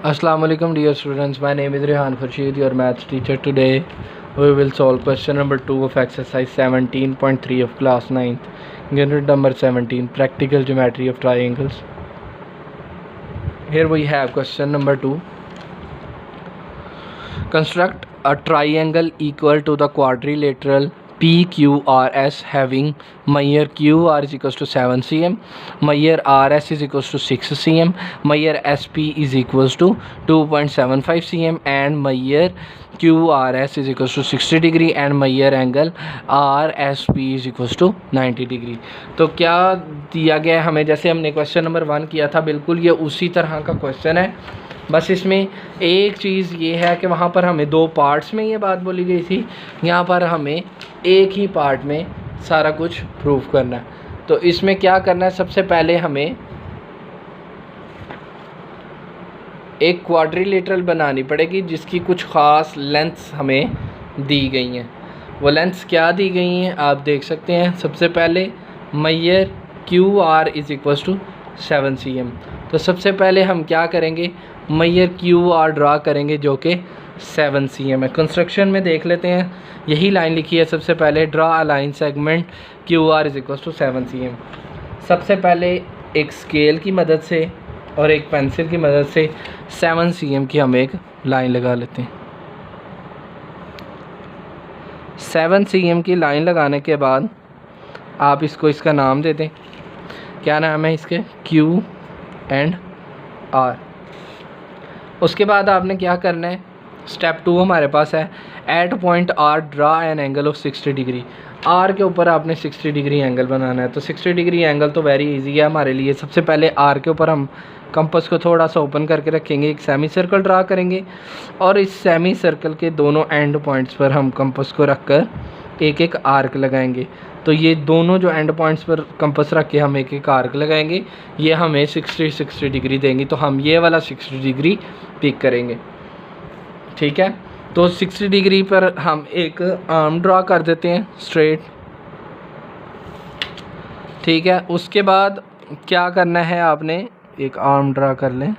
Assalamu alaikum dear students, my name is Rehan Farshid, your maths teacher. Today we will solve question number 2 of exercise 17.3 of class 9th, unit number 17, practical geometry of triangles. Here we have question number 2. Construct a triangle equal to the quadrilateral PQRS having measure QR is equals to 7 cm, measure RS is equals to 6 cm, measure SP is equals to 2.75 cm and measure QRS is equals to 60 degree and measure angle RSP is equals to 90 degree. तो क्या दिया गया है हमें, जैसे हमने question number 1 किया था, बिल्कुल ये उसी तरह का क्वेश्चन है. बस इसमें एक चीज़ ये है कि वहाँ पर हमें 2 पार्ट्स में ये बात बोली गई थी, यहाँ पर हमें एक ही पार्ट में सारा कुछ प्रूफ करना है. तो इसमें क्या करना है, सबसे पहले हमें एक क्वाड्रिलेटरल बनानी पड़ेगी जिसकी कुछ ख़ास लेंथ्स हमें दी गई हैं. वो लेंथ्स क्या दी गई हैं आप देख सकते हैं. सबसे पहले major QR is equals to 7 cm. तो सबसे पहले हम क्या करेंगे, मेजर QR ड्रा करेंगे जो कि 7 cm है. कंस्ट्रक्शन में देख लेते हैं, यही लाइन लिखी है. सबसे पहले draw a line segment QR is equals to 7 cm. सबसे पहले एक स्केल की मदद से और एक पेंसिल की मदद से 7 cm की हम एक लाइन लगा लेते हैं. 7 cm की लाइन लगाने के बाद आप इसका नाम दे दें. क्या नाम है इसके, Q एंड R. उसके बाद आपने क्या करना है, स्टेप 2 हमारे पास है. At point R draw an angle of 60 degree. R के ऊपर आपने 60 डिग्री एंगल बनाना है. तो 60 डिग्री एंगल तो वेरी इजी है हमारे लिए. सबसे पहले R के ऊपर हम कंपास को थोड़ा सा ओपन करके रखेंगे, एक सेमी सर्कल ड्रा करेंगे और इस सेमी सर्कल के दोनों एंड पॉइंट्स पर हम कंपास को रख कर एक एक आर्क लगाएंगे. तो ये दोनों जो एंड पॉइंट्स पर कंपास रख के हम एक एक आर्क लगाएंगे, ये हमें 60 डिग्री देंगी. तो हम ये वाला 60 डिग्री पिक करेंगे. ठीक है, तो 60 डिग्री पर हम एक आर्म ड्रा कर देते हैं स्ट्रेट. ठीक है, उसके बाद क्या करना है, आपने एक आर्म ड्रा कर लें.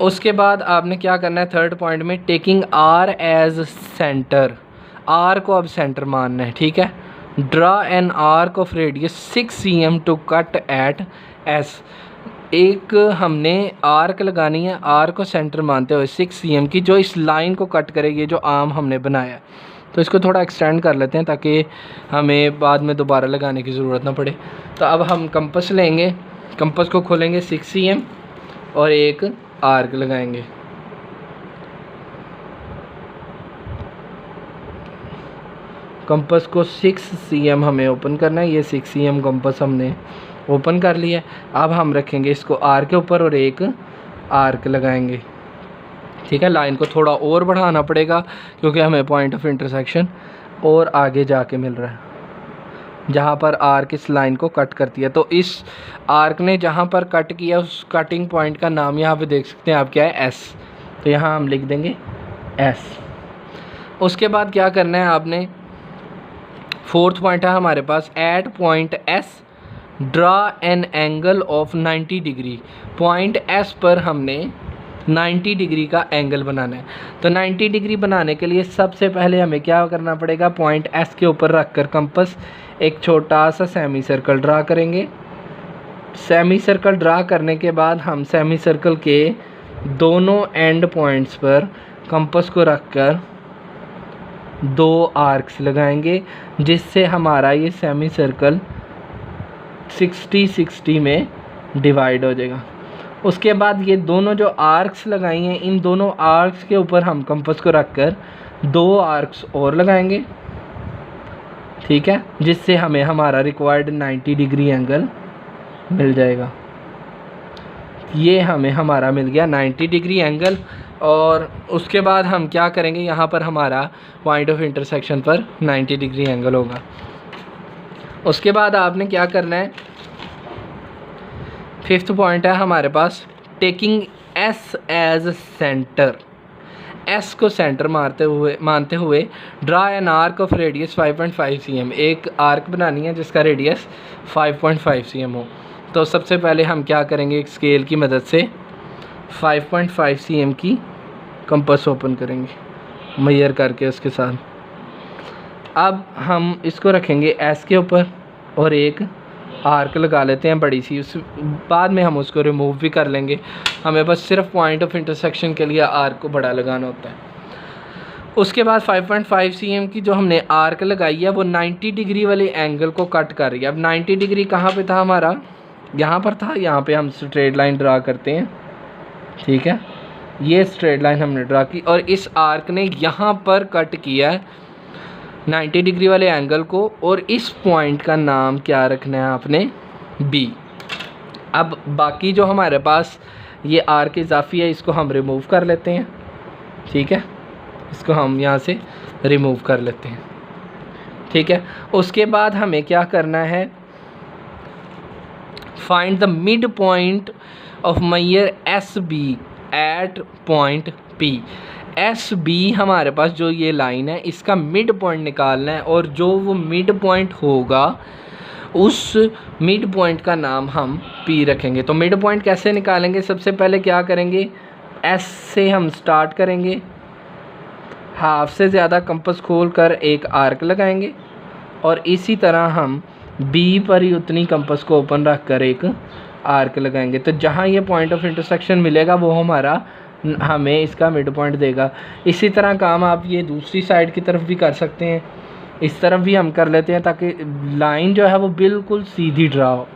उसके बाद आपने क्या करना है, थर्ड पॉइंट में taking R as centre, R को अब सेंटर मानना है. ठीक है, draw an arc of radius 6 cm to cut at S. एक हमने आर्क लगानी है R को सेंटर मानते हुए 6 cm की, जो इस लाइन को कट करेगी, ये जो आर्म हमने बनाया है. तो इसको थोड़ा एक्सटेंड कर लेते हैं ताकि हमें बाद में दोबारा लगाने की ज़रूरत ना पड़े. तो अब हम कंपास लेंगे, कंपास को खोलेंगे 6 cm और एक आर्क लगाएंगे. कंपास को 6 cm हमें ओपन करना है. ये 6 cm कंपास हमने ओपन कर लिया. अब हम रखेंगे इसको R के ऊपर और एक आर्क लगाएंगे. ठीक है, लाइन को थोड़ा और बढ़ाना पड़ेगा क्योंकि हमें पॉइंट ऑफ इंटरसेक्शन और आगे जाके मिल रहा है जहाँ पर आर्क इस लाइन को कट करती है. तो इस आर्क ने जहाँ पर कट किया उस कटिंग पॉइंट का नाम यहाँ पे देख सकते हैं आप क्या है, S. तो यहाँ हम लिख देंगे S. उसके बाद क्या करना है, आपने फोर्थ पॉइंट है हमारे पास, at point S draw an angle of 90 degree. Point S पर हमने 90 डिग्री का एंगल बनाना है. तो 90 डिग्री बनाने के लिए सबसे पहले हमें क्या करना पड़ेगा, पॉइंट S के ऊपर रख कर कंपास एक छोटा सा सेमी सर्कल ड्रा करेंगे. सेमी सर्कल ड्रा करने के बाद हम सेमी सर्कल के दोनों एंड पॉइंट्स पर कंपास को रख कर 2 आर्क्स लगाएंगे जिससे हमारा ये सेमी सर्कल 60-60 में डिवाइड हो जाएगा. उसके बाद ये दोनों जो आर्क्स लगाई हैं, इन दोनों आर्क्स के ऊपर हम कंपास को रखकर 2 आर्क्स और लगाएंगे. ठीक है, जिससे हमें हमारा रिक्वायर्ड 90 डिग्री एंगल मिल जाएगा. ये हमें हमारा मिल गया 90 डिग्री एंगल. और उसके बाद हम क्या करेंगे, यहाँ पर हमारा पॉइंट ऑफ इंटरसेक्शन पर 90 डिग्री एंगल होगा. उसके बाद आपने क्या करना है, फिफ्थ पॉइंट है हमारे पास, taking S as centre. S को सेंटर मानते हुए draw an arc of radius 5.5 cm. एक आर्क बनानी है जिसका रेडियस 5.5 cm हो. तो सबसे पहले हम क्या करेंगे, एक स्केल की मदद से 5.5 cm की कंपास ओपन करेंगे मेजर करके उसके साथ। अब हम इसको रखेंगे एस के ऊपर और एक आर्क लगा लेते हैं बड़ी सी। उस बाद में हम उसको रिमूव भी कर लेंगे, हमें बस सिर्फ पॉइंट ऑफ इंटरसेक्शन के लिए आर्क को बड़ा लगाना होता है। उसके बाद 5.5 cm की जो हमने आर्क लगाई है वो 90 डिग्री वाले एंगल को कट कर रही है। अब 90 डिग्री कहाँ पे था हमारा, यहाँ पर था। यहाँ पे हम स्ट्रेट लाइन ड्रा करते हैं, ठीक है। ये स्ट्रेट लाइन हमने ड्रा की और इस आर्क ने यहाँ पर कट किया है 90 डिग्री वाले एंगल को, और इस पॉइंट का नाम क्या रखना है आपने, बी। अब बाकी जो हमारे पास ये आर्क इजाफी है इसको हम रिमूव कर लेते हैं, ठीक है। इसको हम यहाँ से रिमूव कर लेते हैं, ठीक है। उसके बाद हमें क्या करना है, find the mid point of major S B at point P. S B हमारे पास जो ये लाइन है इसका मिड पॉइंट निकालना है, और जो वो मिड पॉइंट होगा उस मिड पॉइंट का नाम हम पी रखेंगे। तो मिड पॉइंट कैसे निकालेंगे, सबसे पहले क्या करेंगे, एस से हम स्टार्ट करेंगे, हाफ से ज़्यादा कंपास खोल कर एक आर्क लगाएंगे, और इसी तरह हम बी पर ही उतनी कंपास को ओपन रख कर एक आर्क लगाएंगे। तो जहाँ ये पॉइंट ऑफ इंटरसेक्शन मिलेगा वो हमारा हमें इसका मिड पॉइंट देगा। इसी तरह काम आप ये दूसरी साइड की तरफ भी कर सकते हैं, इस तरफ भी हम कर लेते हैं ताकि लाइन जो है वो बिल्कुल सीधी ड्रा हो।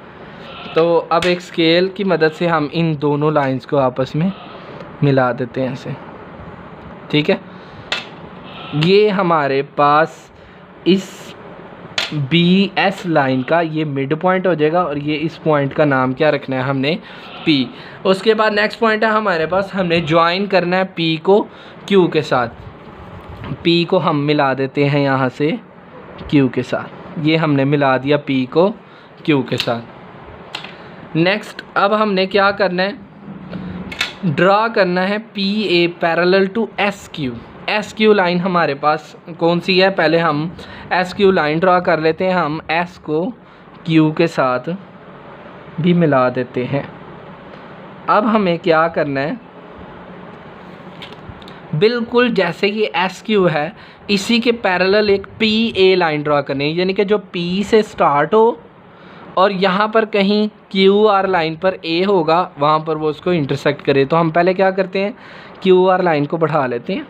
तो अब एक स्केल की मदद से हम इन दोनों लाइंस को आपस में मिला देते हैं ऐसे, ठीक है। ये हमारे पास इस बी एस लाइन का ये मिड पॉइंट हो जाएगा, और ये इस पॉइंट का नाम क्या रखना है हमने, पी। उसके बाद नेक्स्ट पॉइंट है हमारे पास, हमने ज्वाइन करना है पी को क्यू के साथ। पी को हम मिला देते हैं यहाँ से क्यू के साथ, ये हमने मिला दिया पी को क्यू के साथ। नेक्स्ट अब हमने क्या करना है, ड्रा करना है P A parallel to S Q. S Q line हमारे पास कौन सी है, पहले हम एस क्यू लाइन ड्रा कर लेते हैं। हम एस को क्यू के साथ भी मिला देते हैं। अब हमें क्या करना है, बिल्कुल जैसे ये एस क्यू है इसी के पैरेलल एक पी ए लाइन ड्रा करनी है, यानी कि जो पी से स्टार्ट हो और यहाँ पर कहीं क्यू आर लाइन पर ए होगा वहाँ पर वो उसको इंटरसेक्ट करे। तो हम पहले क्या करते हैं, क्यू आर लाइन को बढ़ा लेते हैं,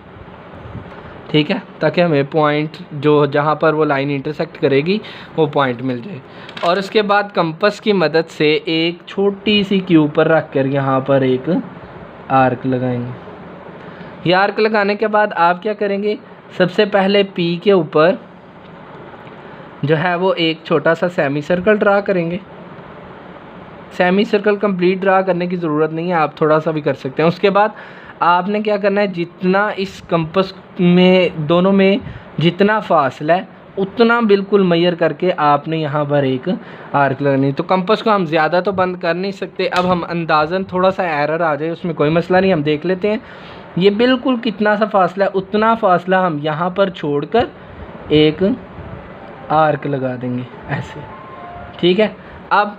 ठीक है, ताकि हमें पॉइंट जो जहाँ पर वो लाइन इंटरसेक्ट करेगी वो पॉइंट मिल जाए। और उसके बाद कंपास की मदद से एक छोटी सी क्यू पर रख कर यहाँ पर एक आर्क लगाएंगे। ये आर्क लगाने के बाद आप क्या करेंगे, सबसे पहले पी के ऊपर जो है वो एक छोटा सा सेमी सर्कल ड्रा करेंगे। सेमी सर्कल कंप्लीट ड्रा करने की ज़रूरत नहीं है, आप थोड़ा सा भी कर सकते हैं। उसके बाद आपने क्या करना है, जितना इस कंपास में दोनों में जितना फासला है उतना बिल्कुल मेजर करके आपने यहाँ पर एक आर्क लगानी। तो कंपास को हम ज़्यादा तो बंद कर नहीं सकते, अब हम अंदाज़न थोड़ा सा एरर आ जाए उसमें कोई मसला नहीं, हम देख लेते हैं ये बिल्कुल कितना सा फासला है, उतना फासला हम यहाँ पर छोड़कर एक आर्क लगा देंगे ऐसे, ठीक है। अब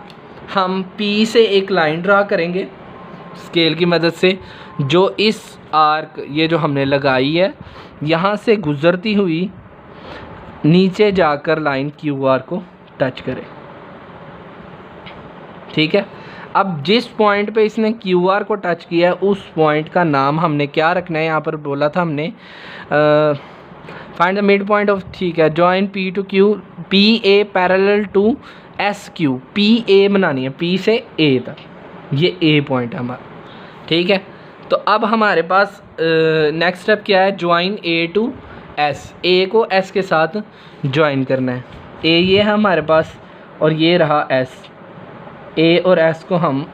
हम पी से एक लाइन ड्रा करेंगे स्केल की मदद से, जो इस आर्क ये जो हमने लगाई है यहाँ से गुज़रती हुई नीचे जाकर लाइन क्यू आर को टच करे, ठीक है। अब जिस पॉइंट पे इसने क्यू आर को टच किया है उस पॉइंट का नाम हमने क्या रखना है, यहाँ पर बोला था हमने find the mid point of, ठीक है, join P to Q, P A parallel to S Q, P A बनानी है पी से ए तक, ये ए पॉइंट है हमारा, ठीक है। तो अब हमारे पास नेक्स्ट स्टेप क्या है, ज्वाइन ए टू एस, ए को एस के साथ ज्वाइन करना है। ए ये है हमारे पास और ये रहा एस, ए और एस को हम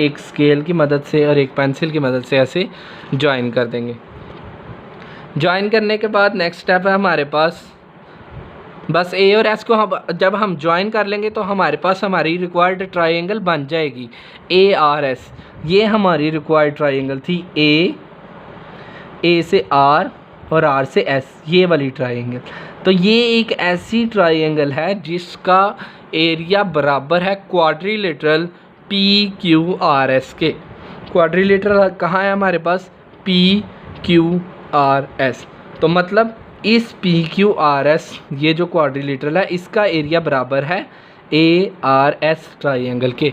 एक स्केल की मदद से और एक पेंसिल की मदद से ऐसे ज्वाइन कर देंगे। ज्वाइन करने के बाद नेक्स्ट स्टेप है हमारे पास, बस ए और एस को हम जब हम ज्वाइन कर लेंगे तो हमारे पास हमारी रिक्वायर्ड ट्रायंगल बन जाएगी ए आर एस। ये हमारी रिक्वायर्ड ट्रायंगल थी, ए से आर और आर से एस, ये वाली ट्रायंगल। तो ये एक ऐसी ट्रायंगल है जिसका एरिया बराबर है quadrilateral P Q R S के। क्वाड्रिलेटरल कहाँ है हमारे पास, PQRS। तो मतलब इस PQRS ये जो क्वाड्रिलेटरल है इसका एरिया बराबर है ARS ट्राइंगल के।